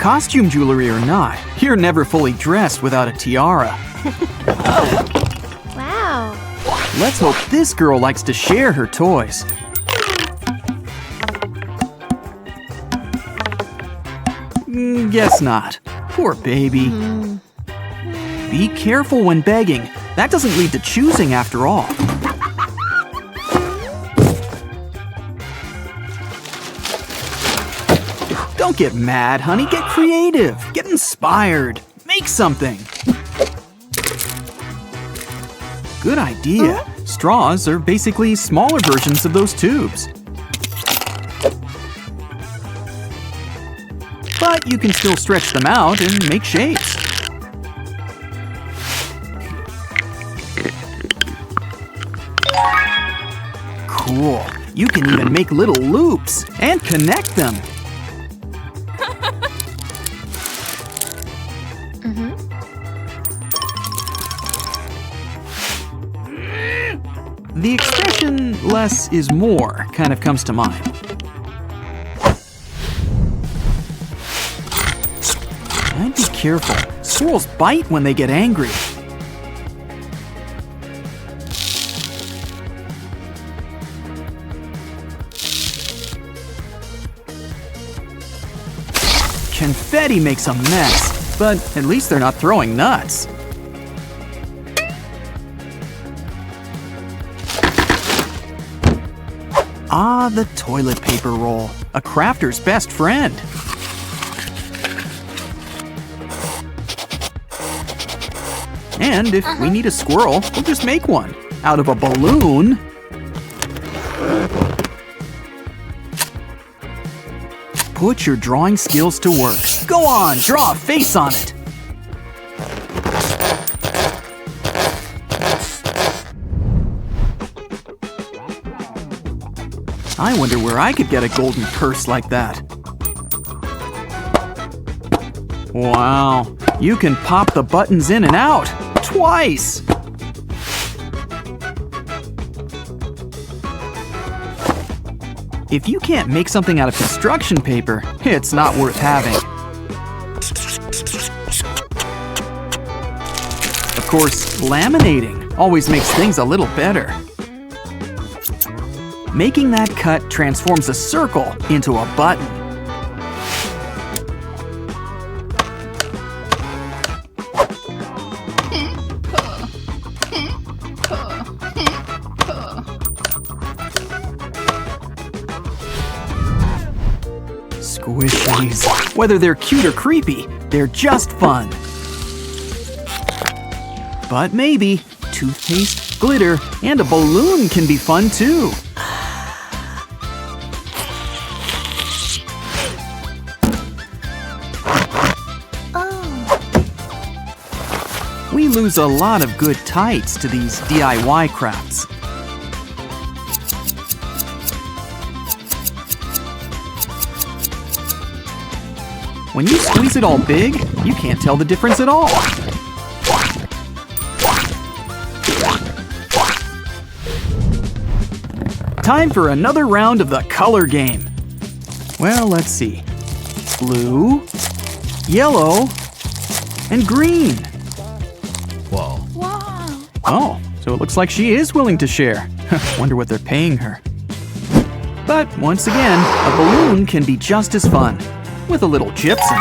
Costume jewelry or not, you're never fully dressed without a tiara. Wow. Let's hope this girl likes to share her toys. Guess not. Poor baby. Be careful when begging. That doesn't lead to choosing after all. Don't get mad, honey. Get creative. Get inspired. Make something. Good idea. Straws are basically smaller versions of those tubes. But you can still stretch them out and make shapes. Cool. You can even make little loops and connect them. The expression "less is more" kind of comes to mind. And be careful. Squirrels bite when they get angry. Confetti makes a mess, but at least they're not throwing nuts. Ah, the toilet paper roll, a crafter's best friend. And if we need a squirrel, we'll just make one out of a balloon. Put your drawing skills to work. Go on, draw a face on it. I wonder where I could get a golden purse like that. Wow, you can pop the buttons in and out twice. If you can't make something out of construction paper, it's not worth having. Of course, laminating always makes things a little better. Making that cut transforms a circle into a button. Squishies. Whether they're cute or creepy, they're just fun. But maybe toothpaste, glitter, and a balloon can be fun too. We lose a lot of good tights to these DIY crafts. When you squeeze it all big, you can't tell the difference at all. Time for another round of the color game. Well, let's see. Blue, yellow, and green. Whoa. Wow. Oh, so it looks like she is willing to share. Wonder what they're paying her. But once again, a balloon can be just as fun, with a little gypsum.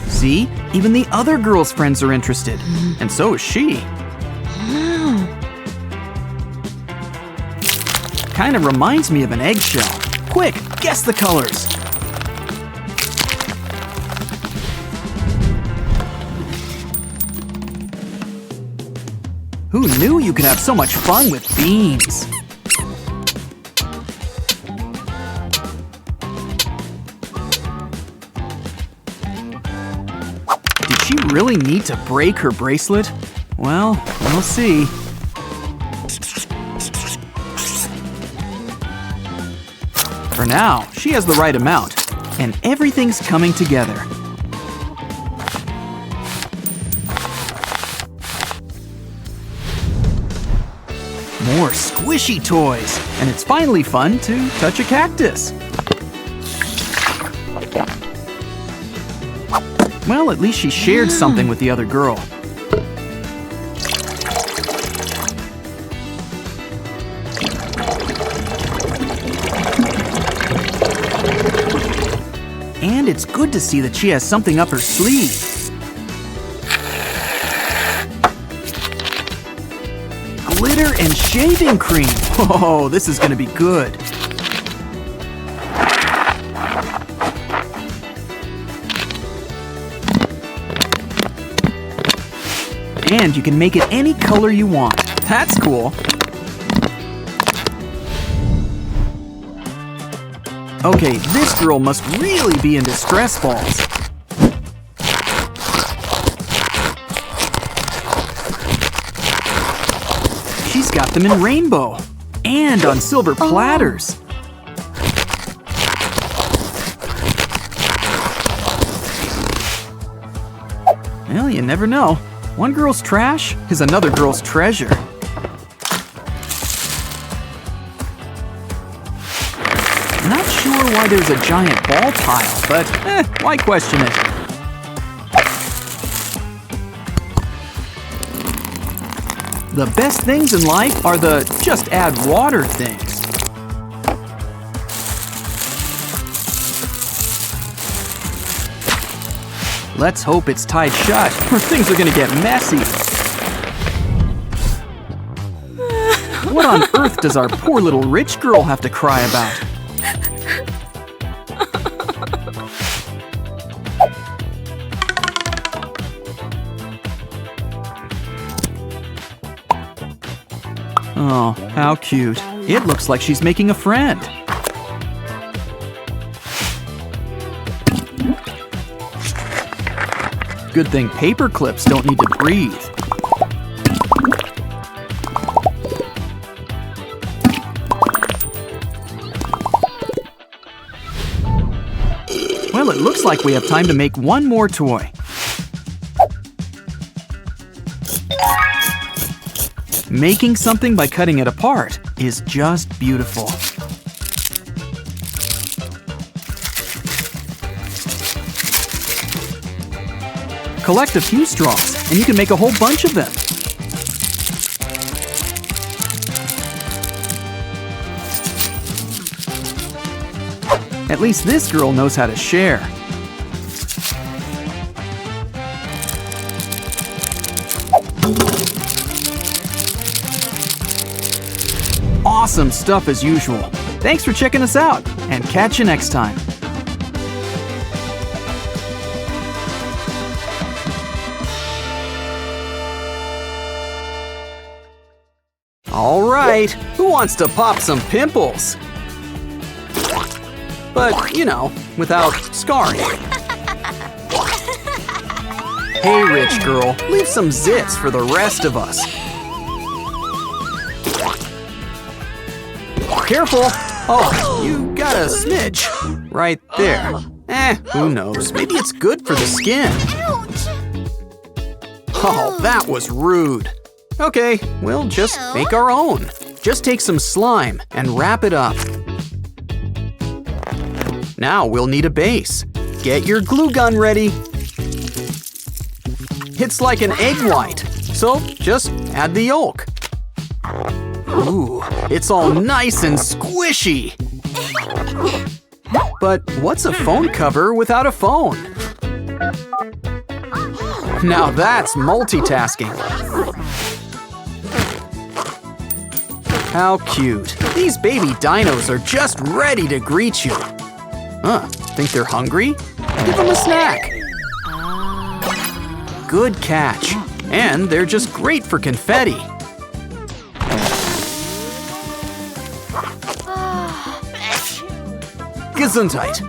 See, even the other girl's friends are interested, and so is she. Kind of reminds me of an eggshell. Quick, guess the colors. Who knew you could have so much fun with beans? Did she really need to break her bracelet? Well, we'll see. For now, she has the right amount, and everything's coming together. More squishy toys, and it's finally fun to touch a cactus. Well, at least she shared something with the other girl. And it's good to see that she has something up her sleeve. Glitter and shaving cream. Oh, this is gonna be good. And you can make it any color you want. That's cool. Okay, this girl must really be into stress balls. She's got them in rainbow and on silver platters. Well, you never know. One girl's trash is another girl's treasure. Not sure why there's a giant ball pile, but why question it? The best things in life are the just add water things. Let's hope it's tied shut, or things are gonna get messy. What on earth does our poor little rich girl have to cry about? Oh, how cute. It looks like she's making a friend. Good thing paper clips don't need to breathe. Well, it looks like we have time to make one more toy. Making something by cutting it apart is just beautiful. Collect a few straws, and you can make a whole bunch of them. At least this girl knows how to share. Awesome stuff as usual. Thanks for checking us out, and catch you next time. All right, who wants to pop some pimples? But, you know, without scarring. Hey, rich girl, leave some zits for the rest of us. Careful! Oh, you got a smidge right there. Who knows? Maybe it's good for the skin. Oh, that was rude. Okay, we'll just make our own. Just take some slime and wrap it up. Now we'll need a base. Get your glue gun ready. It's like an egg white, so just add the yolk. Ooh, it's all nice and squishy. But what's a phone cover without a phone? Now that's multitasking. How cute. These baby dinos are just ready to greet you. Think they're hungry? Give them a snack. Good catch. And they're just great for confetti. Gesundheit.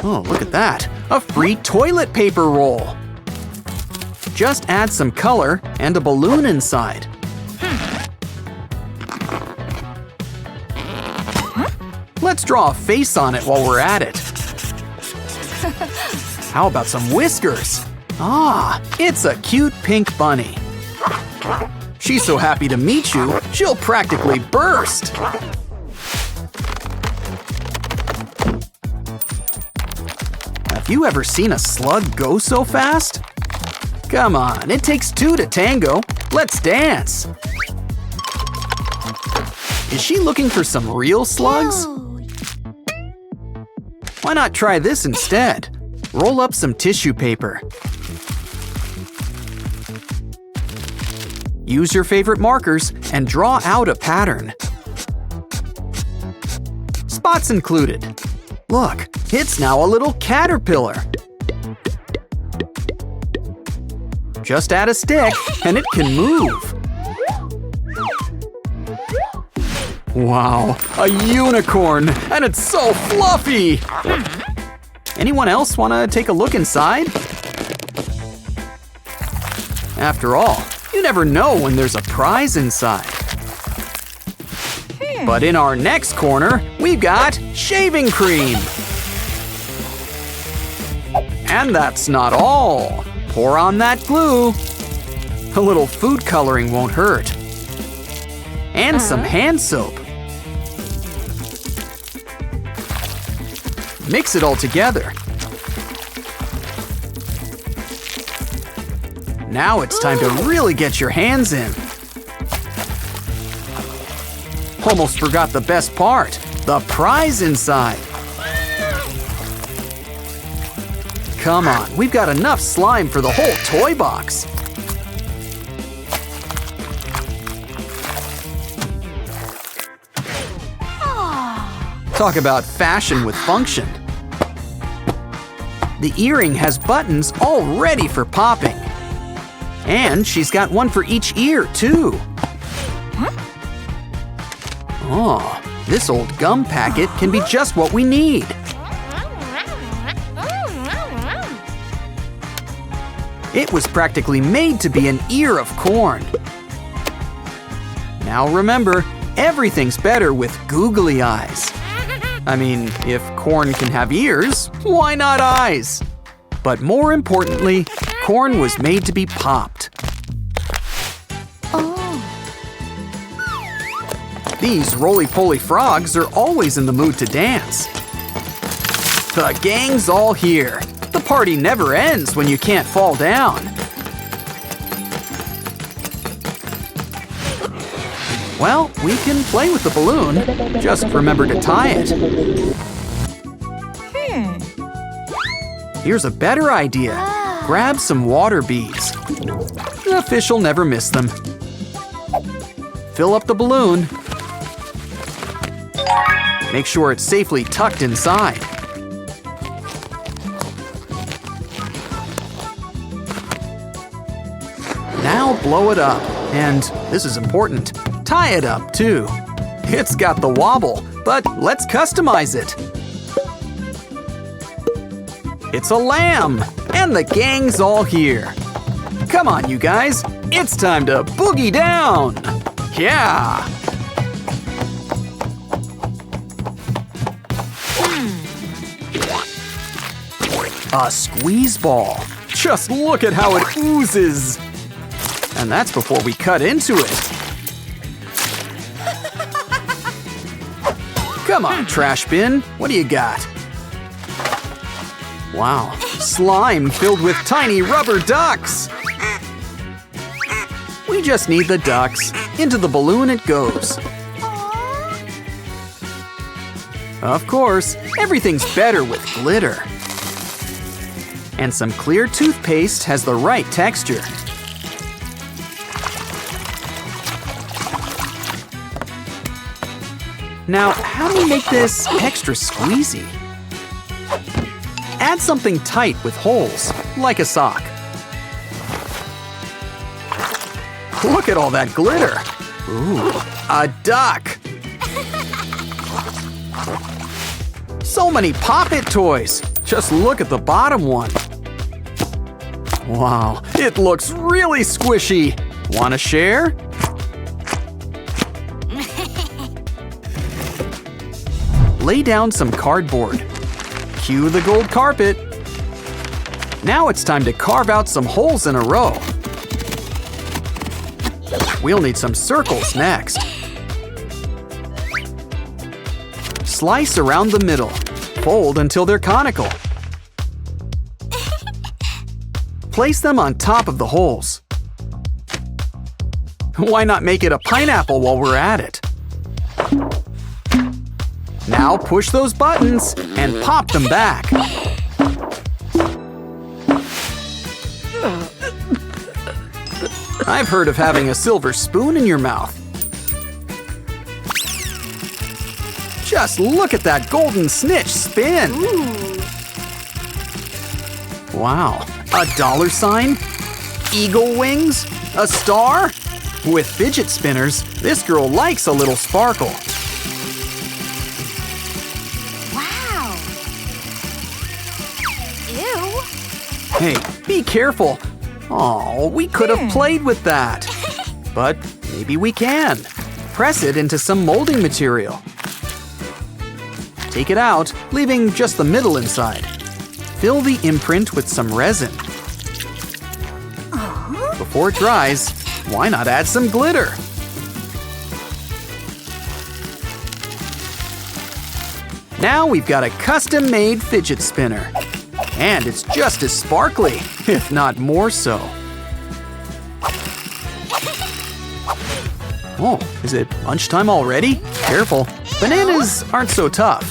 Oh, look at that. A free toilet paper roll. Just add some color and a balloon inside. Let's draw a face on it while we're at it. How about some whiskers? Ah, it's a cute pink bunny. She's so happy to meet you, she'll practically burst. Have you ever seen a slug go so fast? Come on, it takes two to tango. Let's dance. Is she looking for some real slugs? Why not try this instead? Roll up some tissue paper. Use your favorite markers and draw out a pattern. Spots included. Look, it's now a little caterpillar. Just add a stick and it can move. Wow, a unicorn, and it's so fluffy! Anyone else want to take a look inside? After all, you never know when there's a prize inside. But in our next corner, we've got shaving cream. And that's not all. Pour on that glue. A little food coloring won't hurt. And some hand soap. Mix it all together. Now it's time to really get your hands in. Almost forgot the best part, the prize inside. Come on, we've got enough slime for the whole toy box. Talk about fashion with function. The earring has buttons all ready for popping. And she's got one for each ear, too. Oh, this old gum packet can be just what we need. It was practically made to be an ear of corn. Now remember, everything's better with googly eyes. I mean, if corn can have ears, why not eyes? But more importantly, corn was made to be popped. These roly-poly frogs are always in the mood to dance. The gang's all here. The party never ends when you can't fall down. Well, we can play with the balloon. Just remember to tie it. Here's a better idea. Grab some water beads. The fish will never miss them. Fill up the balloon. Make sure it's safely tucked inside. Now blow it up. And this is important. Tie it up, too. It's got the wobble, but let's customize it. It's a lamb, and the gang's all here. Come on, you guys. It's time to boogie down. Yeah! A squeeze ball. Just look at how it oozes. And that's before we cut into it. Come on, trash bin. What do you got? Wow, slime filled with tiny rubber ducks. We just need the ducks. Into the balloon it goes. Of course, everything's better with glitter. And some clear toothpaste has the right texture. Now, how do we make this extra squeezy? Add something tight with holes, like a sock. Look at all that glitter. Ooh, a duck. So many Pop-It toys. Just look at the bottom one. Wow, it looks really squishy. Wanna share? Lay down some cardboard. Cue the gold carpet. Now it's time to carve out some holes in a row. We'll need some circles next. Slice around the middle. Fold until they're conical. Place them on top of the holes. Why not make it a pineapple while we're at it? Now push those buttons and pop them back. I've heard of having a silver spoon in your mouth. Just look at that golden snitch spin! Wow, a dollar sign? Eagle wings? A star? With fidget spinners, this girl likes a little sparkle. Wow! Ew! Hey, be careful! Oh, we could have played with that. But maybe we can. Press it into some molding material. Take it out, leaving just the middle inside. Fill the imprint with some resin. Before it dries, why not add some glitter? Now we've got a custom-made fidget spinner. And it's just as sparkly, if not more so. Oh, is it lunchtime already? Careful, bananas aren't so tough.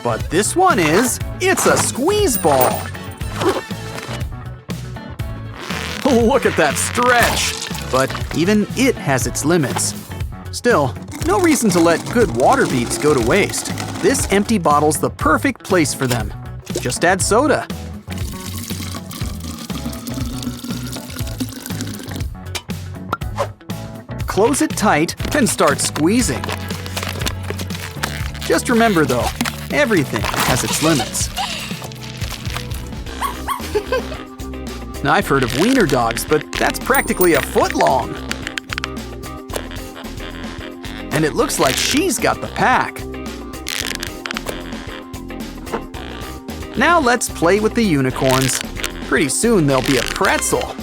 But this one is. It's a squeeze ball. Look at that stretch. But even it has its limits. Still, no reason to let good water beads go to waste. This empty bottle's the perfect place for them. Just add soda. Close it tight and start squeezing. Just remember though, everything has its limits. I've heard of wiener dogs, but that's practically a foot long. And it looks like she's got the pack. Now let's play with the unicorns. Pretty soon they'll be a pretzel.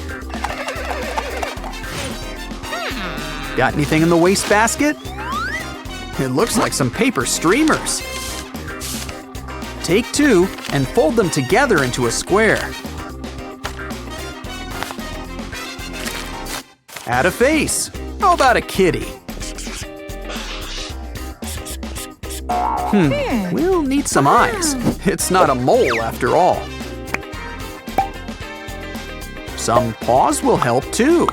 Got anything in the wastebasket? It looks like some paper streamers. Take two and fold them together into a square. Add a face. How about a kitty? We'll need some eyes. It's not a mole after all. Some paws will help too.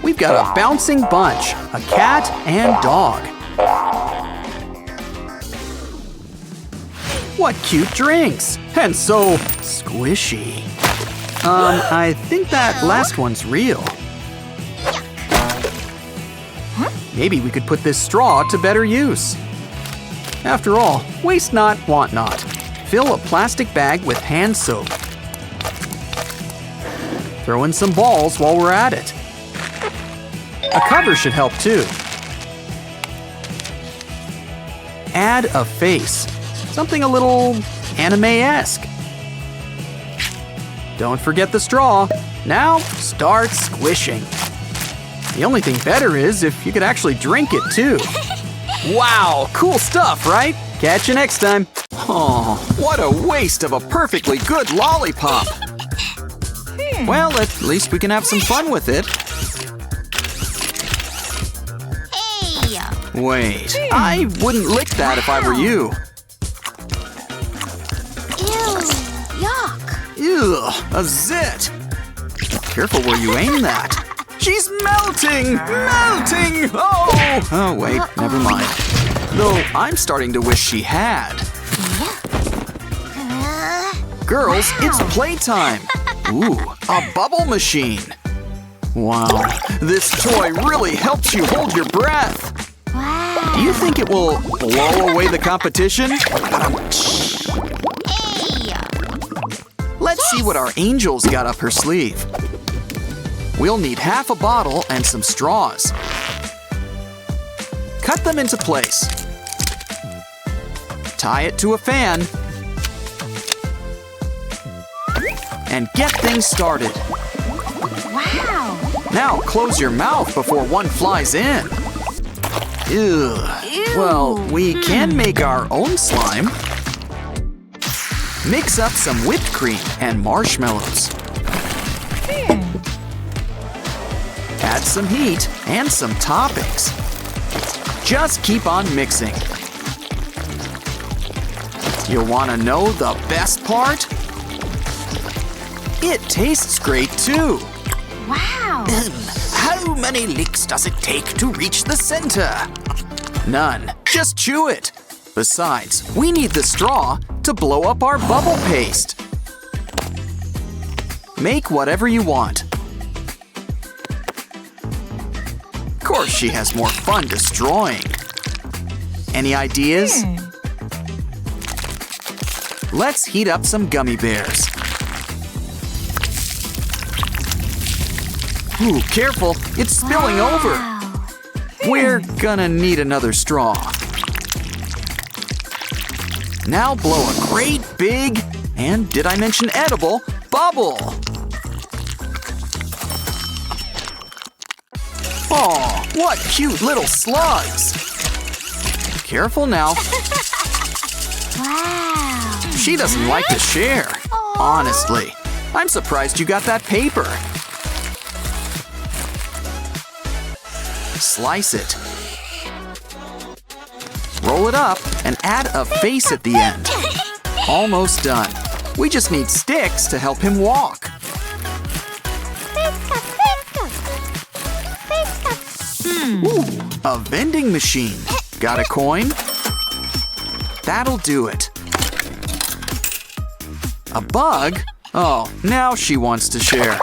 We've got a bouncing bunch, a cat and dog. What cute drinks! And so squishy. I think that last one's real. Maybe we could put this straw to better use. After all, waste not, want not. Fill a plastic bag with hand soap. Throw in some balls while we're at it. A cover should help too. Add a face. Something a little anime-esque. Don't forget the straw. Now start squishing. The only thing better is if you could actually drink it too. Wow, cool stuff, right? Catch you next time. Oh, what a waste of a perfectly good lollipop. Well, at least we can have some fun with it. Hey! Wait, I wouldn't lick that if I were you. Ew! Yuck! Ew, a zit. Careful where you aim that. She's melting! Melting! Oh! Oh, wait, never mind. Though I'm starting to wish she had. Girls, it's playtime! Ooh, a bubble machine! Wow, this toy really helps you hold your breath! Wow! Do you think it will blow away the competition? Hey! Let's see what our angel's got up her sleeve. We'll need half a bottle and some straws. Cut them into place. Tie it to a fan. And get things started. Wow! Now close your mouth before one flies in. Ew. Well, we can make our own slime. Mix up some whipped cream and marshmallows. Add some heat and some toppings. Just keep on mixing. You want to know the best part? It tastes great too. Wow. How many licks does it take to reach the center? None. Just chew it. Besides, we need the straw to blow up our bubble paste. Make whatever you want. Of course, she has more fun destroying. Any ideas? Let's heat up some gummy bears. Ooh, careful, it's spilling over. We're gonna need another straw. Now blow a great big, and did I mention edible, bubble. Aw, what cute little slugs. Careful now. Wow. She doesn't like to share. Honestly, I'm surprised you got that paper. Slice it. Roll it up and add a face at the end. Almost done. We just need sticks to help him walk. Ooh, a vending machine. Got a coin? That'll do it. A bug? Oh, now she wants to share.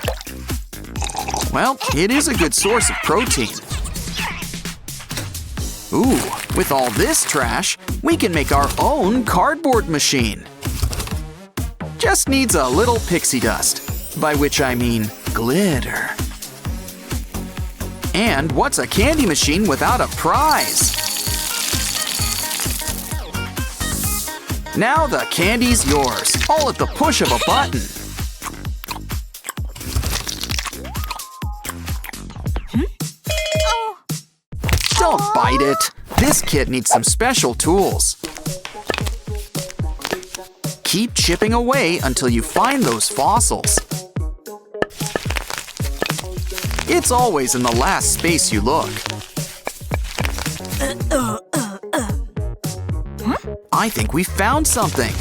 Well, it is a good source of protein. Ooh, with all this trash, we can make our own cardboard machine. Just needs a little pixie dust, by which I mean glitter. And what's a candy machine without a prize? Now the candy's yours, all at the push of a button. Don't bite it. This kit needs some special tools. Keep chipping away until you find those fossils. It's always in the last space you look. I think we found something.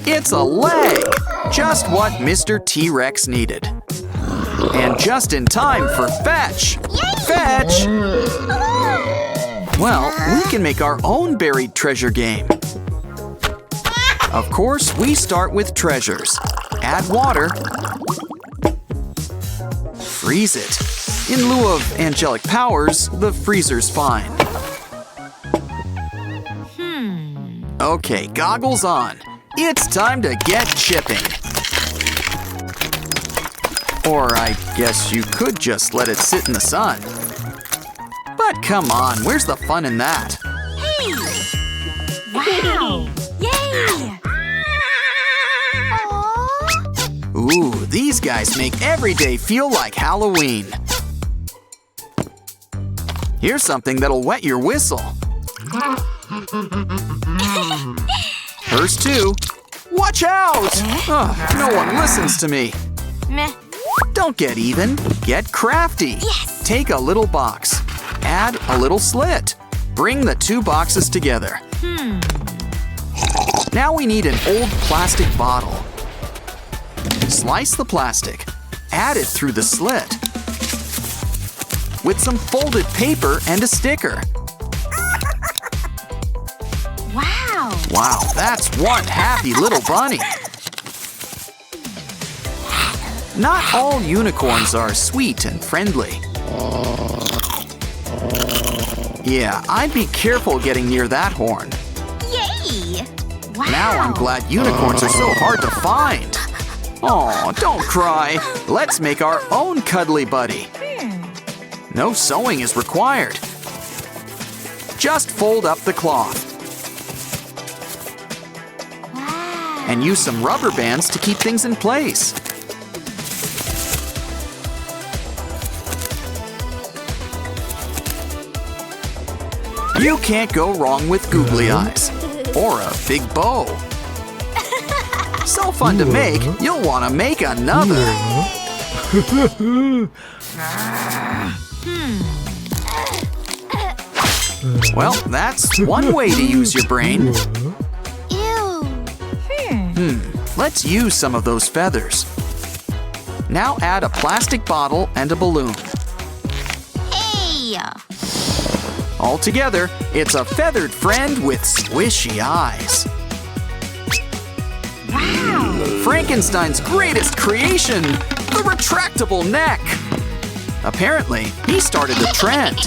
It's a leg! Just what Mr. T-Rex needed. And just in time for fetch! Fetch! Well, we can make our own buried treasure game. Of course, we start with treasures. Add water. Freeze it. In lieu of angelic powers, the freezer's fine. Okay, goggles on. It's time to get chipping. Or I guess you could just let it sit in the sun. But come on, where's the fun in that? Hey! Wow! Yay! Aww. Ooh, these guys make every day feel like Halloween. Here's something that'll wet your whistle. Hers too. Watch out! Ugh, no one listens to me. Meh. Don't get even. Get crafty. Yes. Take a little box. Add a little slit. Bring the two boxes together. Now we need an old plastic bottle. Slice the plastic. Add it through the slit. With some folded paper and a sticker. Wow! Wow, that's one happy little bunny. Not all unicorns are sweet and friendly. Yeah, I'd be careful getting near that horn. Yay! Wow! Now I'm glad unicorns are so hard to find. Aw, don't cry. Let's make our own cuddly buddy. No sewing is required. Just fold up the cloth. Wow! And use some rubber bands to keep things in place. You can't go wrong with googly eyes. Or a big bow. So fun to make, you'll want to make another. Well, that's one way to use your brain. Ew. Let's use some of those feathers. Now add a plastic bottle and a balloon. Hey. All together, it's a feathered friend with squishy eyes. Wow. Frankenstein's greatest creation, the retractable neck. Apparently, he started the trend.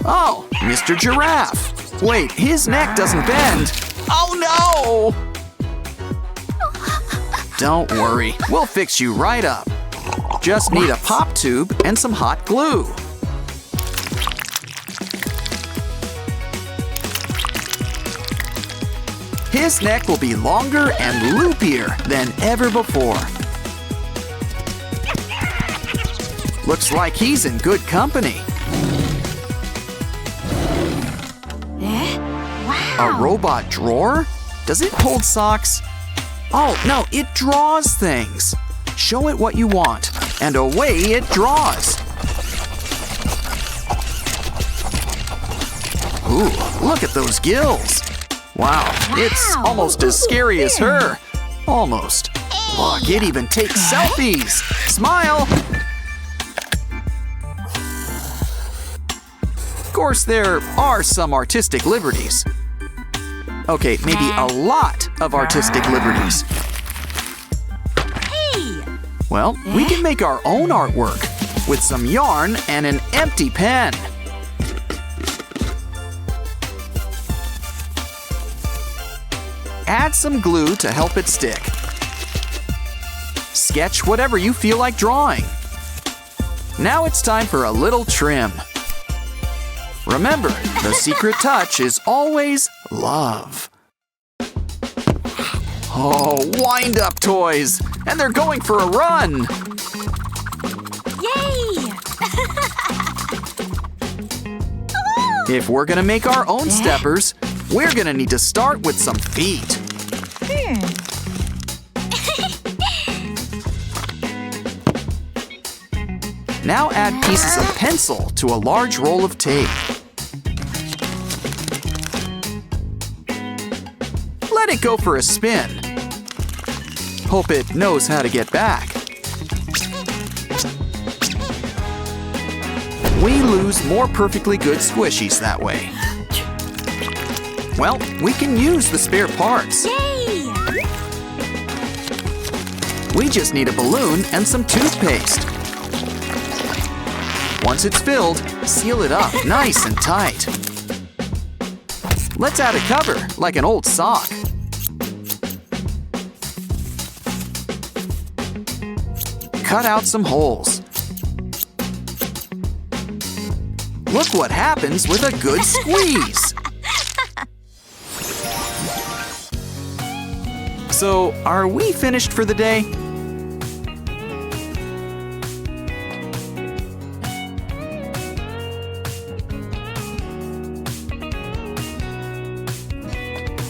Oh, Mr. Giraffe. Wait, his neck doesn't bend. Oh no! Don't worry, we'll fix you right up. Just need a pop tube and some hot glue. His neck will be longer and loopier than ever before. Looks like he's in good company. A robot drawer? Does it hold socks? Oh, no, it draws things. Show it what you want, and away it draws. Ooh, look at those gills. Wow, it's almost as scary as her. Almost. Look, it even takes selfies. Smile! Of course, there are some artistic liberties. Okay, maybe a lot of artistic liberties. Hey. Well, we can make our own artwork with some yarn and an empty pen. Add some glue to help it stick. Sketch whatever you feel like drawing. Now it's time for a little trim. Remember, the secret touch is always love. Oh, wind-up toys! And they're going for a run! Yay. If we're gonna make our own steppers, we're gonna need to start with some feet. Now add pieces of pencil to a large roll of tape. Let it go for a spin. Hope it knows how to get back. We lose more perfectly good squishies that way. Well, we can use the spare parts. Yay. We just need a balloon and some toothpaste. Once it's filled, seal it up nice and tight. Let's add a cover, like an old sock. Cut out some holes. Look what happens with a good squeeze. So, are we finished for the day?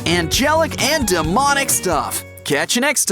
Angelic and demonic stuff. Catch you next time.